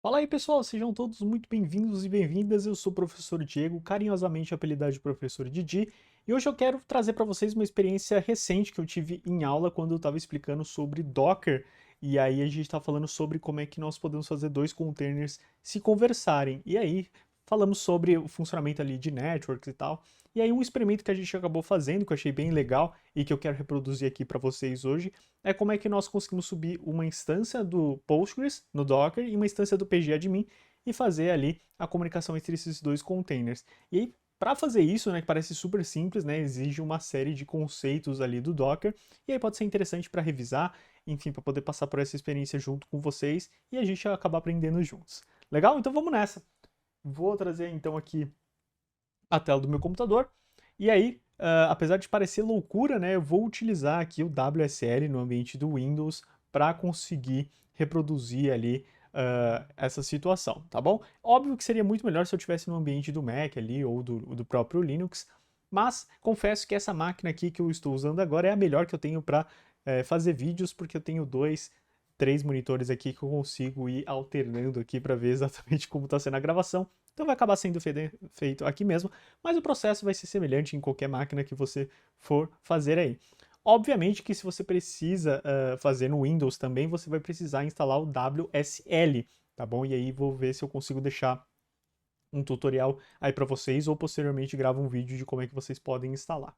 Fala aí, pessoal, sejam todos muito bem-vindos e bem-vindas. Eu sou o professor Diego, carinhosamente apelidado de professor Didi, e hoje eu quero trazer para vocês uma experiência recente que eu tive em aula quando eu estava explicando sobre Docker. E aí a gente está falando sobre como é que nós podemos fazer dois containers se conversarem. E aí falamos sobre o funcionamento ali de networks e tal. E aí um experimento que a gente acabou fazendo, que eu achei bem legal e que eu quero reproduzir aqui para vocês hoje, é como é que nós conseguimos subir uma instância do Postgres no Docker e uma instância do pgadmin e fazer ali a comunicação entre esses dois containers. E aí, para fazer isso, né, que parece super simples, né, exige uma série de conceitos ali do Docker, e aí pode ser interessante para revisar, enfim, para poder passar por essa experiência junto com vocês e a gente acabar aprendendo juntos. Legal? Então vamos nessa. Vou trazer então aqui a tela do meu computador. E aí, apesar de parecer loucura, né, eu vou utilizar aqui o WSL no ambiente do Windows para conseguir reproduzir ali essa situação, tá bom? Óbvio que seria muito melhor se eu tivesse no ambiente do Mac ali ou do próprio Linux, mas confesso que essa máquina aqui que eu estou usando agora é a melhor que eu tenho para fazer vídeos, porque eu tenho três monitores aqui que eu consigo ir alternando aqui para ver exatamente como está sendo a gravação. Então vai acabar sendo feito aqui mesmo, mas o processo vai ser semelhante em qualquer máquina que você for fazer aí. Obviamente que se você precisa fazer no Windows também, você vai precisar instalar o WSL, tá bom? E aí vou ver se eu consigo deixar um tutorial aí para vocês ou posteriormente gravo um vídeo de como é que vocês podem instalar.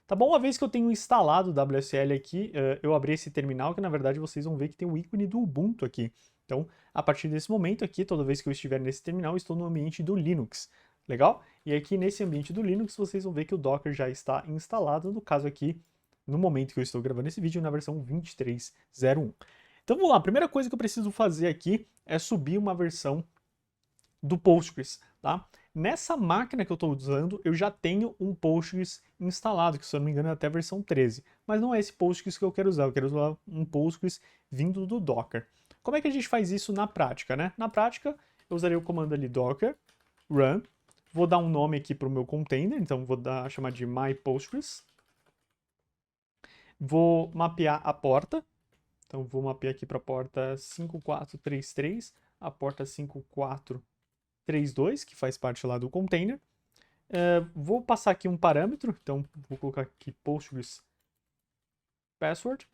Tá bom? Uma vez que eu tenho instalado o WSL aqui, eu abri esse terminal que na verdade vocês vão ver que tem o ícone do Ubuntu aqui. Então, a partir desse momento aqui, toda vez que eu estiver nesse terminal, eu estou no ambiente do Linux. Legal? E aqui nesse ambiente do Linux, vocês vão ver que o Docker já está instalado, no caso aqui, no momento que eu estou gravando esse vídeo, na versão 23.01. Então vamos lá, a primeira coisa que eu preciso fazer aqui é subir uma versão do Postgres, tá? Nessa máquina que eu estou usando, eu já tenho um Postgres instalado, que se eu não me engano é até a versão 13. Mas não é esse Postgres que eu quero usar um Postgres vindo do Docker. Como é que a gente faz isso na prática, né? Na prática, eu usaria o comando ali docker run, vou dar um nome aqui para o meu container, então vou chamar de myPostgres. Vou mapear a porta, então vou mapear aqui para a porta 5433, a porta 5432, que faz parte lá do container. Vou passar aqui um parâmetro, então vou colocar aqui Postgres password,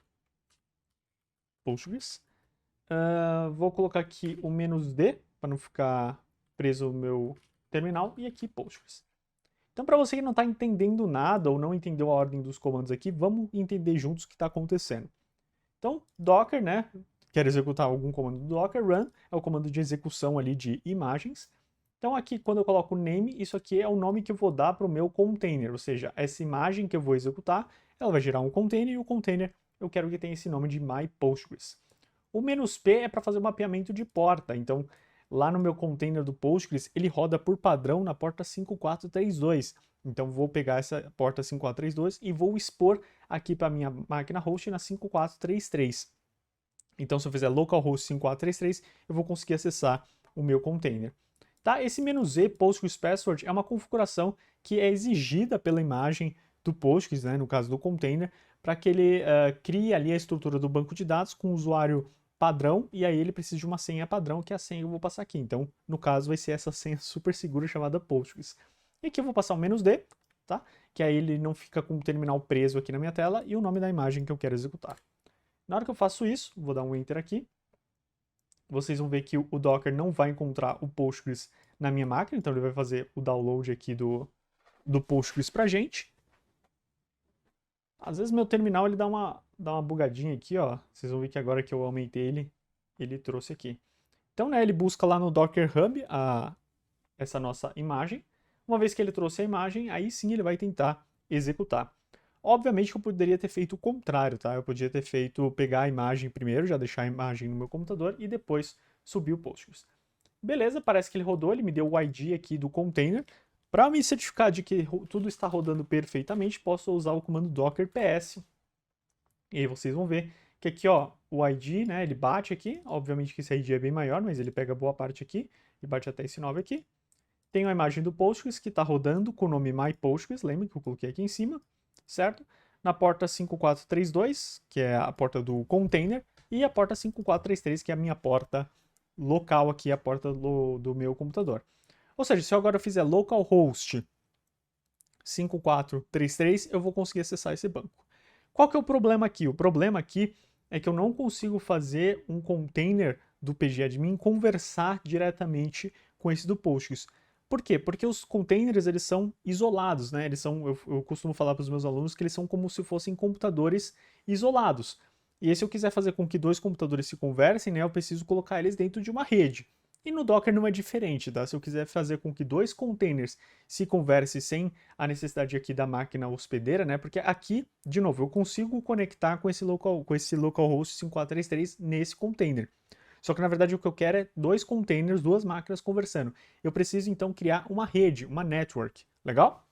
Postgres. Vou colocar aqui o "-d", para não ficar preso no meu terminal, e aqui Postgres. Então, para você que não está entendendo nada ou não entendeu a ordem dos comandos aqui, vamos entender juntos o que está acontecendo. Então, Docker, né? Quer executar algum comando do Docker, run é o comando de execução ali de imagens. Então aqui, quando eu coloco name, isso aqui é o nome que eu vou dar para o meu container, ou seja, essa imagem que eu vou executar, ela vai gerar um container e o container eu quero que tenha esse nome de myPostgres. O "-p" é para fazer o mapeamento de porta, então lá no meu container do Postgres, ele roda por padrão na porta 5432. Então vou pegar essa porta 5432 e vou expor aqui para a minha máquina host na 5433. Então se eu fizer localhost 5433, eu vou conseguir acessar o meu container. Tá? Esse "-z" Postgres Password é uma configuração que é exigida pela imagem do Postgres, né, no caso do container, para que ele crie ali a estrutura do banco de dados com o usuário padrão, e aí ele precisa de uma senha padrão, que é a senha que eu vou passar aqui. Então, no caso, vai ser essa senha super segura chamada Postgres. E aqui eu vou passar o "-d", tá? Que aí ele não fica com o terminal preso aqui na minha tela, e o nome da imagem que eu quero executar. Na hora que eu faço isso, vou dar um Enter aqui, vocês vão ver que o Docker não vai encontrar o Postgres na minha máquina, então ele vai fazer o download aqui do Postgres pra gente. Às vezes meu terminal ele dá uma bugadinha aqui, ó. Vocês vão ver que agora que eu aumentei ele trouxe aqui. Então, né, ele busca lá no Docker Hub essa nossa imagem. Uma vez que ele trouxe a imagem, aí sim ele vai tentar executar. Obviamente que eu poderia ter feito o contrário, tá? Eu podia ter pegar a imagem primeiro, já deixar a imagem no meu computador e depois subir o Postgres. Beleza, parece que ele rodou, ele me deu o ID aqui do container. Para me certificar de que tudo está rodando perfeitamente, posso usar o comando docker ps. E aí vocês vão ver que aqui, ó, o ID, né, ele bate aqui. Obviamente que esse ID é bem maior, mas ele pega boa parte aqui e bate até esse 9 aqui. Tenho a imagem do Postgres que está rodando com o nome myPostgres, lembra que eu coloquei aqui em cima, certo? Na porta 5432, que é a porta do container, e a porta 5433, que é a minha porta local aqui a porta do meu computador. Ou seja, se eu agora fizer localhost 5433, eu vou conseguir acessar esse banco. Qual que é o problema aqui? O problema aqui é que eu não consigo fazer um container do pgadmin conversar diretamente com esse do Postgres. Por quê? Porque os containers, eles são isolados, né? Eu costumo falar para os meus alunos que eles são como se fossem computadores isolados. E se eu quiser fazer com que dois computadores se conversem, né, eu preciso colocar eles dentro de uma rede. E no Docker não é diferente, tá? Se eu quiser fazer com que dois containers se conversem sem a necessidade aqui da máquina hospedeira, né? Porque aqui, de novo, eu consigo conectar com esse localhost 5433 nesse container. Só que na verdade o que eu quero é dois containers, duas máquinas conversando. Eu preciso então criar uma rede, uma network. Legal?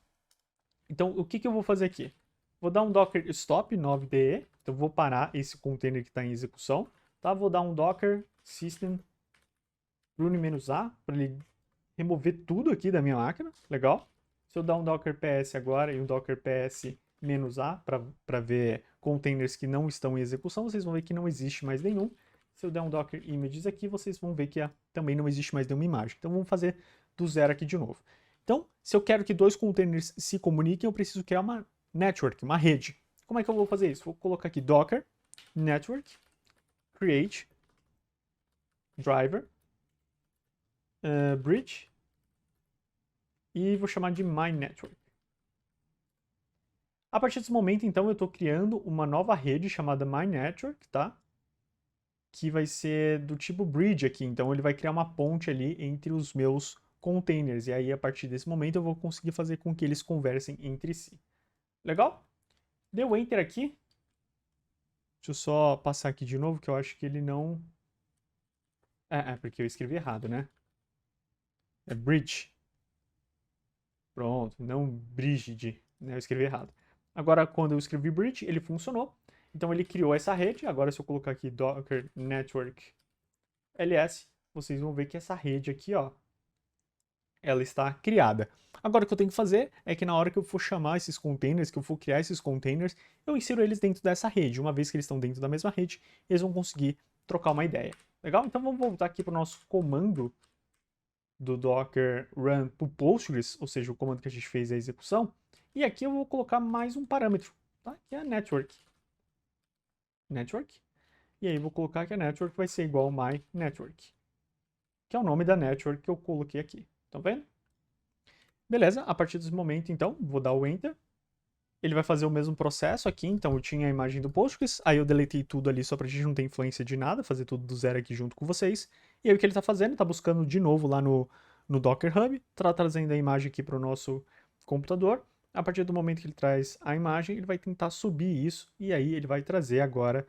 Então o que eu vou fazer aqui? Vou dar um docker stop 9de, então vou parar esse container que está em execução. Tá? Vou dar um docker system rune-a para ele remover tudo aqui da minha máquina. Legal? Se eu dar um docker ps agora e um docker ps-a para ver containers que não estão em execução, vocês vão ver que não existe mais nenhum. Se eu der um docker images aqui, vocês vão ver que também não existe mais nenhuma imagem. Então vamos fazer do zero aqui de novo. Então, se eu quero que dois containers se comuniquem, eu preciso criar uma network, uma rede. Como é que eu vou fazer isso? Vou colocar aqui docker network create driver bridge e vou chamar de my network. A partir desse momento, então, eu estou criando uma nova rede chamada my network, tá? Que vai ser do tipo bridge aqui. Então, ele vai criar uma ponte ali entre os meus containers. E aí, a partir desse momento, eu vou conseguir fazer com que eles conversem entre si. Legal? Deu Enter aqui. Deixa eu só passar aqui de novo, que eu acho que ele não... porque eu escrevi errado, né? É bridge. Pronto, não bridge, né? Eu escrevi errado. Agora, quando eu escrevi bridge, ele funcionou. Então, ele criou essa rede. Agora, se eu colocar aqui docker network ls, vocês vão ver que essa rede aqui, ó, ela está criada. Agora, o que eu tenho que fazer é que na hora que eu for chamar esses containers, que eu for criar esses containers, eu insiro eles dentro dessa rede. Uma vez que eles estão dentro da mesma rede, eles vão conseguir trocar uma ideia. Legal? Então, vamos voltar aqui para o nosso comando do docker run para o Postgres, ou seja, o comando que a gente fez a execução. E aqui eu vou colocar mais um parâmetro, tá? Que é a network. Network. E aí eu vou colocar que a network vai ser igual a my network, que é o nome da network que eu coloquei aqui. Estão vendo? Beleza, a partir desse momento, então, vou dar o Enter. Ele vai fazer o mesmo processo aqui, então eu tinha a imagem do Postgres, aí eu deletei tudo ali só pra gente não ter influência de nada, fazer tudo do zero aqui junto com vocês. E aí o que ele tá fazendo? Tá buscando de novo lá no Docker Hub, tá trazendo a imagem aqui pro nosso computador. A partir do momento que ele traz a imagem, ele vai tentar subir isso, e aí ele vai trazer agora,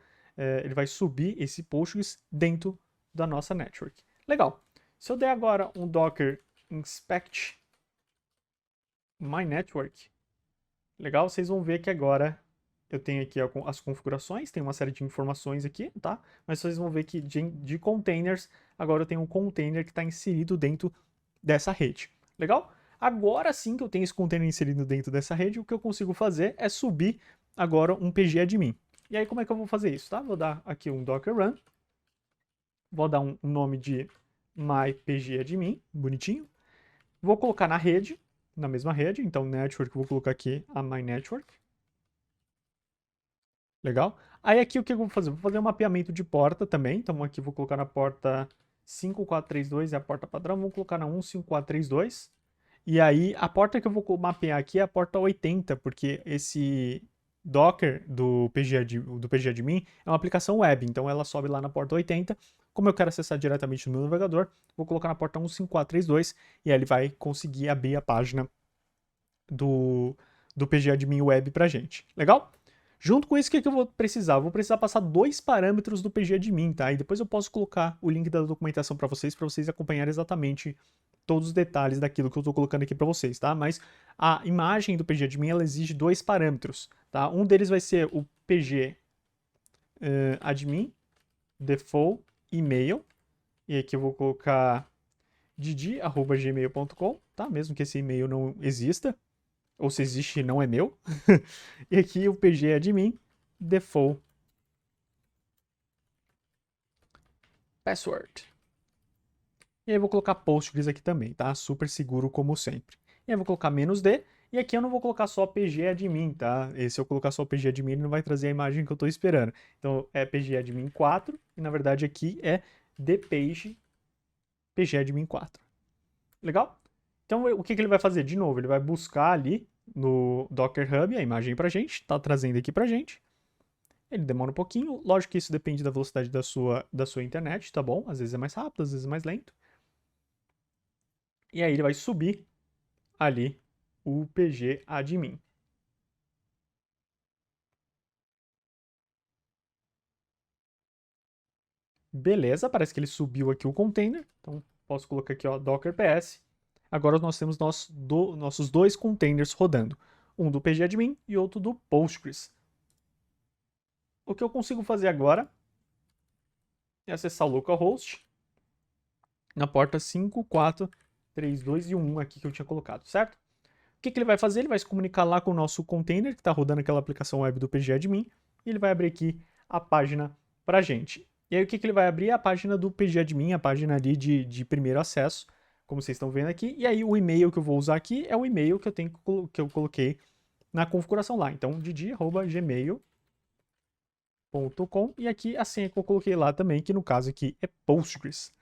ele vai subir esse Postgres dentro da nossa network. Legal. Se eu der agora um docker inspect my network, legal, vocês vão ver que agora eu tenho aqui as configurações, tem uma série de informações aqui, tá? Mas vocês vão ver que de containers, agora eu tenho um container que está inserido dentro dessa rede. Legal? Agora sim que eu tenho esse container inserido dentro dessa rede, o que eu consigo fazer é subir agora um pgadmin. E aí como é que eu vou fazer isso, tá? Vou dar aqui um docker run, vou dar um nome de mypgadmin, bonitinho. Vou colocar na rede, na mesma rede, então network, vou colocar aqui a my network. Legal? Aí aqui o que eu vou fazer? Vou fazer um mapeamento de porta também, então aqui vou colocar na porta 5432, é a porta padrão, vou colocar na 15432. E aí a porta que eu vou mapear aqui é a porta 80, porque esse Docker do pgadmin é uma aplicação web, então ela sobe lá na porta 80. Como eu quero acessar diretamente no meu navegador, vou colocar na porta 15432 e aí ele vai conseguir abrir a página do pgadmin web pra gente. Legal? Junto com isso, o que eu vou precisar? Eu vou precisar passar dois parâmetros do pgadmin, tá? E depois eu posso colocar o link da documentação para vocês acompanharem exatamente todos os detalhes daquilo que eu estou colocando aqui para vocês, tá? Mas a imagem do pgadmin, ela exige dois parâmetros, tá? Um deles vai ser o pg admin default email, e aqui eu vou colocar didi@gmail.com, tá? Mesmo que esse e-mail não exista, ou se existe, não é meu. E aqui o pgadmin default password. E aí eu vou colocar Postgres aqui também, tá? Super seguro como sempre. E aí eu vou colocar "-d", e aqui eu não vou colocar só pgadmin, tá? E se eu colocar só pgadmin, ele não vai trazer a imagem que eu estou esperando. Então é pgadmin 4, e na verdade aqui é thpage pgadmin 4. Legal? Então o que ele vai fazer? De novo, ele vai buscar ali no Docker Hub a imagem pra gente, tá trazendo aqui pra gente. Ele demora um pouquinho, lógico que isso depende da velocidade da sua internet, tá bom? Às vezes é mais rápido, às vezes é mais lento. E aí ele vai subir ali o pgadmin. Beleza, parece que ele subiu aqui o container. Então posso colocar aqui, ó, docker ps. Agora nós temos nossos dois containers rodando. Um do pgadmin e outro do Postgres. O que eu consigo fazer agora é acessar o localhost na porta 5432 e 1 aqui que eu tinha colocado, certo? O que ele vai fazer? Ele vai se comunicar lá com o nosso container, que está rodando aquela aplicação web do pgadmin, e ele vai abrir aqui a página para a gente. E aí o que ele vai abrir? A página do pgadmin, a página ali de primeiro acesso, como vocês estão vendo aqui. E aí o e-mail que eu vou usar aqui é o e-mail que eu coloquei na configuração lá. Então, didi@gmail.com, e aqui a senha que eu coloquei lá também, que no caso aqui é Postgres.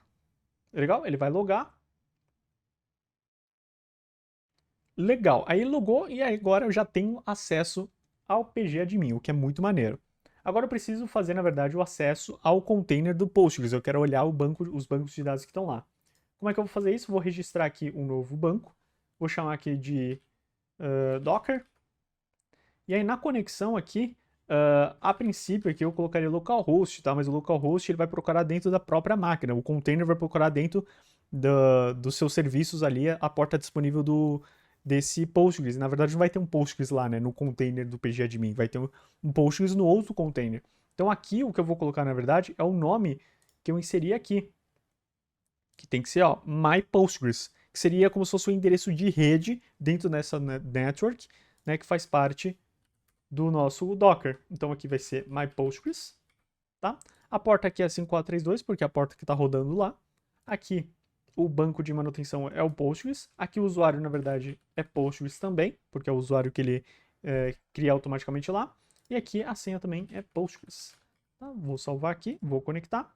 Legal? Ele vai logar. Legal. Aí ele logou e agora eu já tenho acesso ao pgadmin, o que é muito maneiro. Agora eu preciso fazer, na verdade, o acesso ao container do Postgres. Eu quero olhar os bancos de dados que estão lá. Como é que eu vou fazer isso? Vou registrar aqui um novo banco. Vou chamar aqui de Docker. E aí na conexão aqui, a princípio aqui eu colocaria localhost, tá? Mas o localhost ele vai procurar dentro da própria máquina. O container vai procurar dentro dos seus serviços ali a porta disponível desse Postgres. Na verdade não vai ter um Postgres lá, né? No container do pgadmin. Vai ter um Postgres no outro container. Então aqui o que eu vou colocar, na verdade, é o nome que eu inseri aqui. Que tem que ser, ó, myPostgres. Que seria como se fosse o endereço de rede dentro dessa network, né? Que faz parte do nosso Docker. Então aqui vai ser myPostgres, tá? A porta aqui é 5432, porque é a porta que está rodando lá. Aqui o banco de manutenção é o Postgres. Aqui o usuário, na verdade, é Postgres também, porque é o usuário que ele cria automaticamente lá. E aqui a senha também é Postgres. Tá? Vou salvar aqui, vou conectar.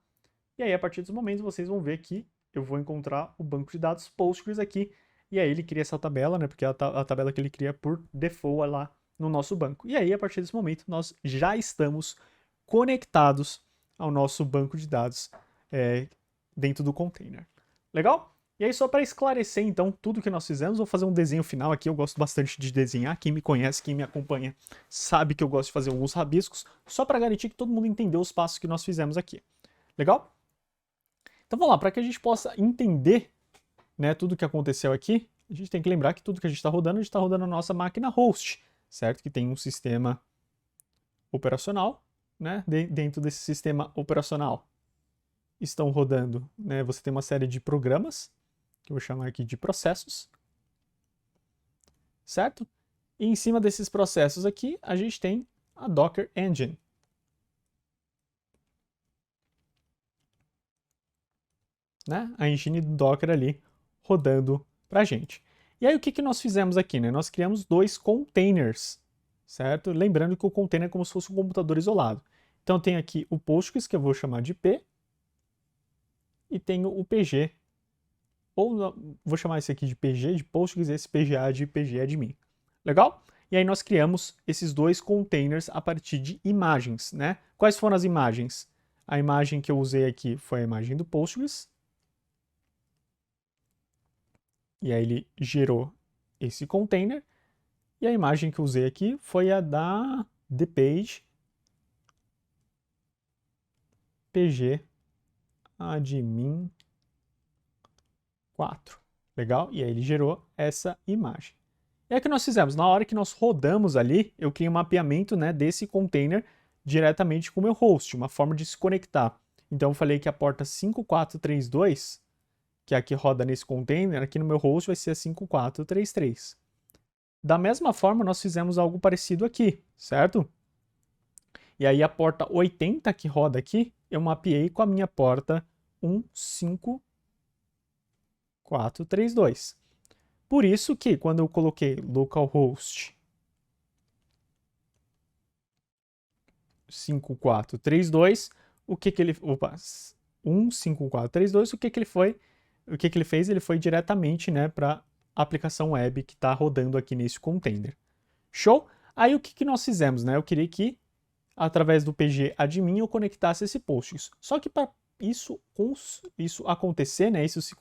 E aí, a partir desse momento, vocês vão ver que eu vou encontrar o banco de dados Postgres aqui. E aí ele cria essa tabela, né? Porque é a tabela que ele cria por default lá no nosso banco. E aí, a partir desse momento, nós já estamos conectados ao nosso banco de dados dentro do container. Legal? E aí, só para esclarecer, então, tudo que nós fizemos, vou fazer um desenho final aqui. Eu gosto bastante de desenhar. Quem me conhece, quem me acompanha, sabe que eu gosto de fazer alguns rabiscos, só para garantir que todo mundo entendeu os passos que nós fizemos aqui. Legal? Então vamos lá, para que a gente possa entender, né, tudo o que aconteceu aqui, a gente tem que lembrar que tudo que a gente está rodando, na nossa máquina host, certo? Que tem um sistema operacional, né? Dentro desse sistema operacional estão rodando, né? Você tem uma série de programas, que eu vou chamar aqui de processos, certo? E em cima desses processos aqui, a gente tem a Docker Engine. Né? A engine do Docker ali rodando para a gente. E aí o que nós fizemos aqui? Né? Nós criamos dois containers, certo? Lembrando que o container é como se fosse um computador isolado. Então tem aqui o Postgres, que eu vou chamar de P, e tenho o PG, ou vou chamar esse aqui de PG, de Postgres, esse PGA de pgadmin. Legal? E aí nós criamos esses dois containers a partir de imagens, né? Quais foram as imagens? A imagem que eu usei aqui foi a imagem do Postgres, e aí ele gerou esse container. E a imagem que eu usei aqui foi a da thpage pg admin 4. Legal? E aí ele gerou essa imagem. E aí o que nós fizemos? Na hora que nós rodamos ali, eu criei um mapeamento, né, desse container diretamente com o meu host, uma forma de se conectar. Então eu falei que a porta 5432, que é a que roda nesse container, aqui no meu host vai ser a 5433. Da mesma forma, nós fizemos algo parecido aqui, certo? E aí a porta 80 que roda aqui, eu mapeei com a minha porta 154. 5432. Por isso que quando eu coloquei localhost 5432, o que que ele, opa, 15432, o que que ele foi? O que que ele fez? Ele foi diretamente, né, para a aplicação web que está rodando aqui nesse container. Show? Aí o que que nós fizemos, né? Eu queria que através do PG admin eu conectasse esse post. Só que para isso acontecer, né, isso se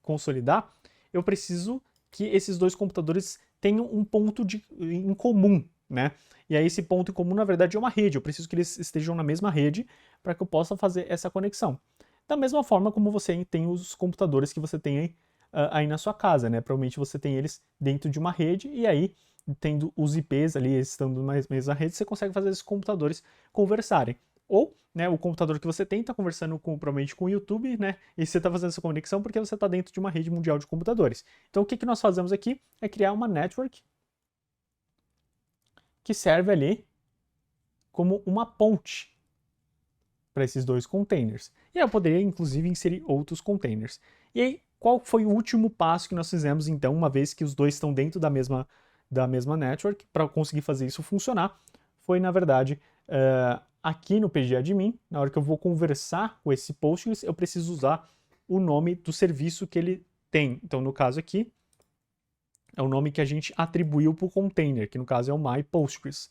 consolidar, eu preciso que esses dois computadores tenham um ponto em comum, né? E aí esse ponto em comum, na verdade, é uma rede. Eu preciso que eles estejam na mesma rede para que eu possa fazer essa conexão. Da mesma forma como você tem os computadores que você tem aí na sua casa, né? Provavelmente você tem eles dentro de uma rede e aí tendo os IPs ali, estando na mesma rede, você consegue fazer esses computadores conversarem. Ou, né, o computador que você tem está conversando provavelmente com o YouTube, né, e você está fazendo essa conexão porque você está dentro de uma rede mundial de computadores. Então, o que nós fazemos aqui é criar uma network que serve ali como uma ponte para esses dois containers. E aí eu poderia, inclusive, inserir outros containers. E aí, qual foi o último passo que nós fizemos, então, uma vez que os dois estão dentro da mesma network, para conseguir fazer isso funcionar? Foi, na verdade, aqui no pgadmin, na hora que eu vou conversar com esse Postgres, eu preciso usar o nome do serviço que ele tem. Então, no caso aqui, é o nome que a gente atribuiu para o container, que no caso é o myPostgres.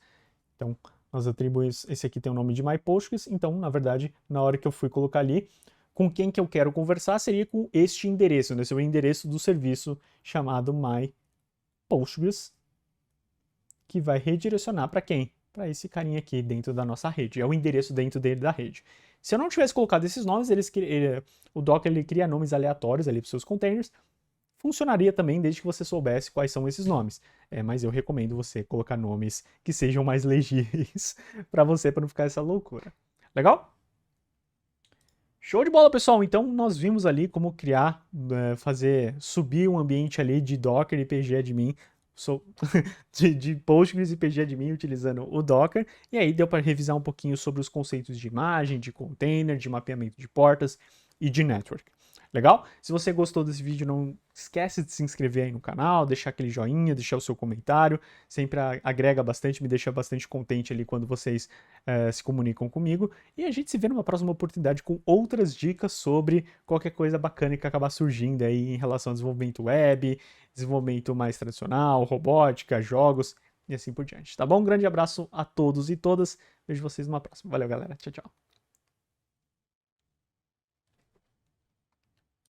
Então, nós atribuímos, esse aqui tem o nome de myPostgres, então, na verdade, na hora que eu fui colocar ali, com quem que eu quero conversar seria com este endereço, né? Esse é o endereço do serviço chamado myPostgres, que vai redirecionar para quem? Para esse carinha aqui dentro da nossa rede. É o endereço dentro dele da rede. Se eu não tivesse colocado esses nomes, o Docker ele cria nomes aleatórios ali para os seus containers. Funcionaria também desde que você soubesse quais são esses nomes. Mas eu recomendo você colocar nomes que sejam mais legíveis para você, para não ficar essa loucura. Legal? Show de bola, pessoal! Então, nós vimos ali como criar, subir um ambiente ali de Docker e pgadmin, de Postgres e pgadmin utilizando o Docker, e aí deu para revisar um pouquinho sobre os conceitos de imagem, de container, de mapeamento de portas e de network. Legal? Se você gostou desse vídeo, não esquece de se inscrever aí no canal, deixar aquele joinha, deixar o seu comentário, sempre agrega bastante, me deixa bastante contente ali quando vocês se comunicam comigo, e a gente se vê numa próxima oportunidade com outras dicas sobre qualquer coisa bacana que acabar surgindo aí em relação ao desenvolvimento web, desenvolvimento mais tradicional, robótica, jogos e assim por diante, tá bom? Um grande abraço a todos e todas, vejo vocês numa próxima. Valeu, galera. Tchau, tchau.